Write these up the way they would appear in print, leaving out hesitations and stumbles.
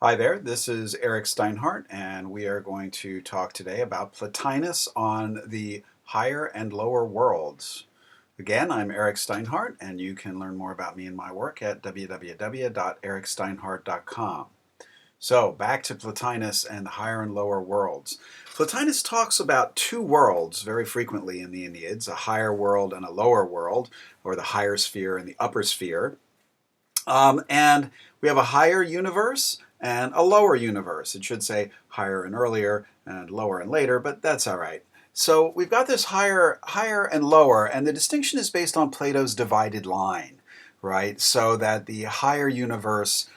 Hi there, this is Eric Steinhardt, and we are going to talk today about Plotinus on the higher and lower worlds. Again, I'm Eric Steinhardt, and you can learn more about me and my work at www.ericsteinhardt.com. So, back to Plotinus and the higher and lower worlds. Plotinus talks about two worlds very frequently in the Enneads, a higher world and a lower world, or the higher sphere and the upper sphere. And we have a higher universe and a lower universe. It should say higher and earlier and lower and later, but that's all right. So we've got this higher and lower, and the distinction is based on Plato's divided line, right? So that the higher universe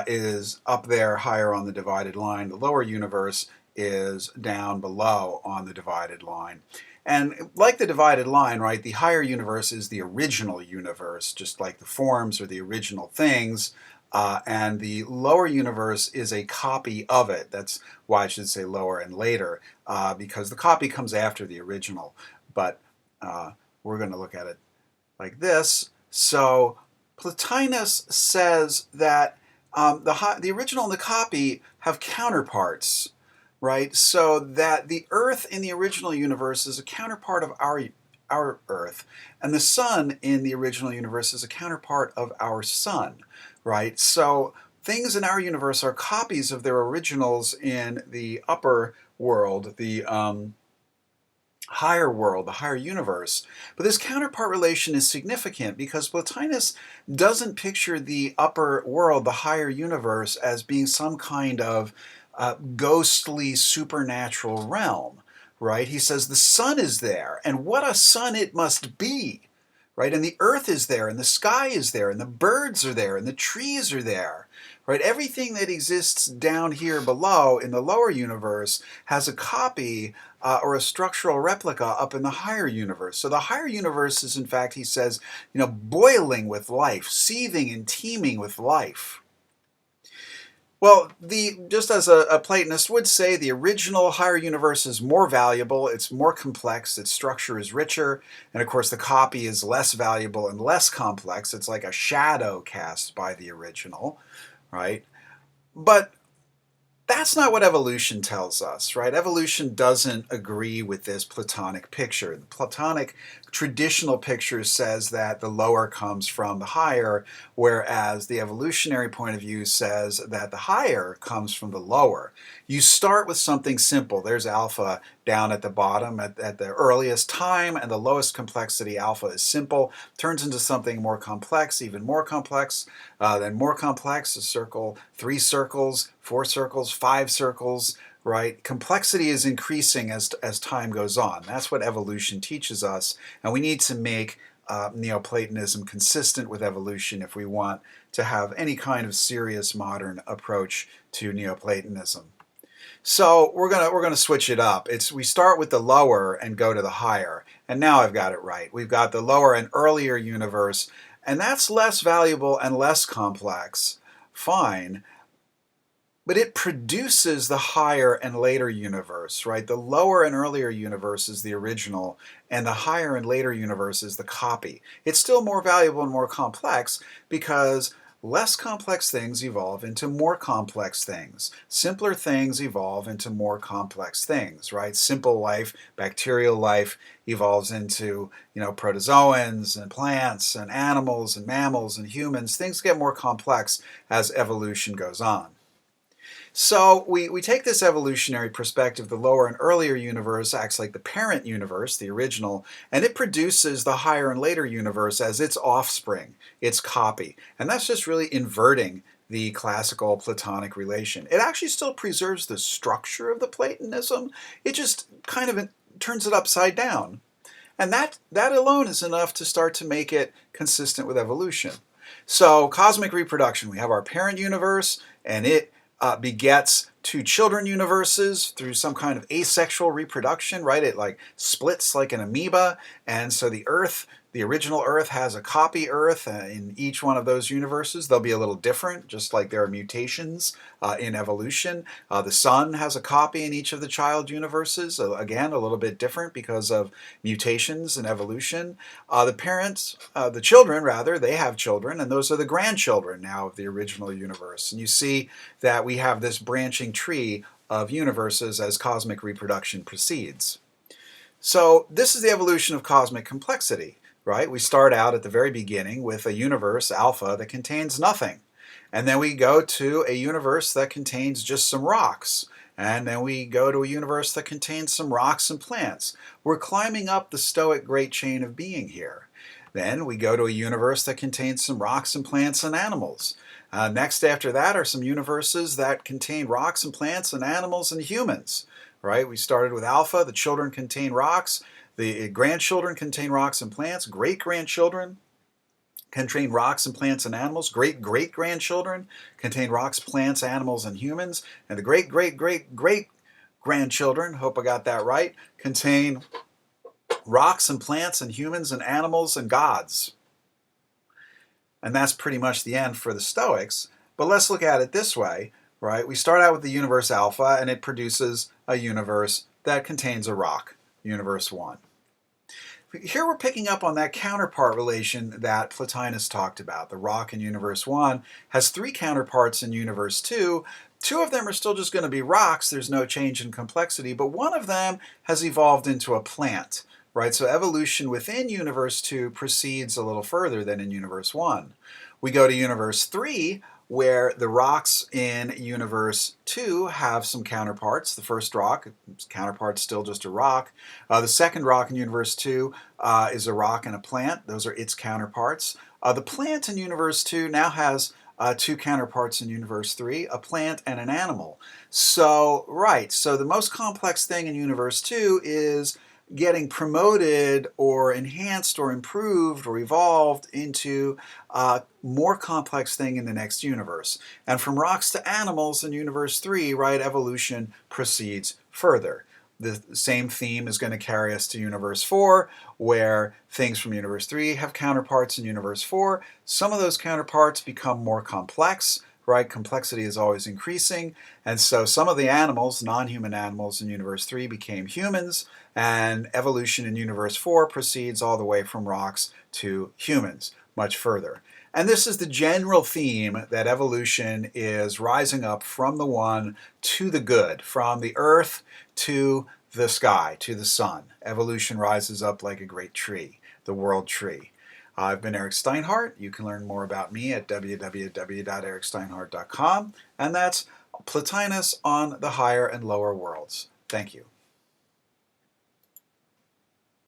is up there higher on the divided line. The lower universe is down below on the divided line. And like the divided line, right, the higher universe is the original universe, just like the forms are the original things. And the lower universe is a copy of it. That's why I should say lower and later, because the copy comes after the original. But we're going to look at it like this. So Plotinus says that the original and the copy have counterparts, right? So that the Earth in the original universe is a counterpart of our Earth, and the Sun in the original universe is a counterpart of our Sun, right? So things in our universe are copies of their originals in the upper world, the higher world, the higher universe. But this counterpart relation is significant because Plotinus doesn't picture the upper world, the higher universe, as being some kind of ghostly supernatural realm, right? He says the sun is there, and what a sun it must be, right? And the earth is there, and the sky is there, and the birds are there, and the trees are there, right? Everything that exists down here below in the lower universe has a copy or a structural replica up in the higher universe. So the higher universe is, in fact, he says, boiling with life, seething and teeming with life. Well, just as a Platonist would say, the original higher universe is more valuable, it's more complex, its structure is richer, and of course the copy is less valuable and less complex. It's like a shadow cast by the original, right? But that's not what evolution tells us, right? Evolution doesn't agree with this Platonic picture. The Platonic traditional picture says that the lower comes from the higher, whereas the evolutionary point of view says that the higher comes from the lower. You start with something simple. There's alpha down at the bottom at the earliest time, and the lowest complexity alpha is simple, turns into something more complex, even more complex, then more complex, a circle, 3 circles, 4 circles, 5 circles, right? Complexity is increasing as time goes on. That's what evolution teaches us, and we need to make Neoplatonism consistent with evolution if we want to have any kind of serious modern approach to Neoplatonism. So we're gonna switch it up. We start with the lower and go to the higher, and now I've got it right. We've got the lower and earlier universe, and that's less valuable and less complex. Fine. But it produces the higher and later universe, right? The lower and earlier universe is the original, and the higher and later universe is the copy. It's still more valuable and more complex because less complex things evolve into more complex things. Simpler things evolve into more complex things, right? Simple life, bacterial life evolves into, protozoans and plants and animals and mammals and humans. Things get more complex as evolution goes on. So we take this evolutionary perspective, the lower and earlier universe acts like the parent universe, the original, and it produces the higher and later universe as its offspring, its copy. And that's just really inverting the classical Platonic relation. It actually still preserves the structure of the Platonism, it just kind of turns it upside down. And that alone is enough to start to make it consistent with evolution. So cosmic reproduction, we have our parent universe, and it begets two children universes through some kind of asexual reproduction, right? It like splits like an amoeba, and so the Earth, the original Earth, has a copy Earth in each one of those universes. They'll be a little different, just like there are mutations in evolution. The Sun has a copy in each of the child universes, again, a little bit different because of mutations in evolution. The parents, the children rather, they have children, and those are the grandchildren now of the original universe. And you see that we have this branching tree of universes as cosmic reproduction proceeds. So this is the evolution of cosmic complexity, right? We start out at the very beginning with a universe, alpha, that contains nothing. And then we go to a universe that contains just some rocks. And then we go to a universe that contains some rocks and plants. We're climbing up the stoic great chain of being here. Then we go to a universe that contains some rocks and plants and animals. Next after that are some universes that contain rocks and plants and animals and humans. Right? We started with alpha, the children contain rocks, the grandchildren contain rocks and plants, great-grandchildren contain rocks and plants and animals, great-great-grandchildren contain rocks, plants, animals, and humans, and the great-great-great-great-grandchildren, hope I got that right, contain rocks and plants and humans and animals and gods. And that's pretty much the end for the Stoics. But let's look at it this way, right? We start out with the universe alpha, and it produces a universe that contains a rock, universe 1. Here we're picking up on that counterpart relation that Plotinus talked about. The rock in universe 1 has 3 counterparts in universe 2. 2 of them are still just going to be rocks. There's no change in complexity, but one of them has evolved into a plant. Right, so evolution within universe 2 proceeds a little further than in universe 1. We go to universe 3, where the rocks in universe 2 have some counterparts. The first rock, counterpart's still just a rock. The second rock in universe 2 is a rock and a plant. Those are its counterparts. The plant in universe 2 now has 2 counterparts in universe 3, a plant and an animal. So, right, so the most complex thing in universe 2 is getting promoted or enhanced or improved or evolved into a more complex thing in the next universe. And from rocks to animals in universe 3, right, evolution proceeds further. The same theme is going to carry us to universe 4, where things from universe 3 have counterparts in universe 4. Some of those counterparts become more complex. Right, complexity is always increasing, and so some of the animals, non-human animals in universe 3 became humans, and evolution in universe 4 proceeds all the way from rocks to humans, much further. And this is the general theme, that evolution is rising up from the one to the good, from the earth to the sky, to the sun. Evolution rises up like a great tree, the world tree. I've been Eric Steinhardt. You can learn more about me at www.ericsteinhardt.com, and that's Plotinus on the higher and lower worlds. Thank you.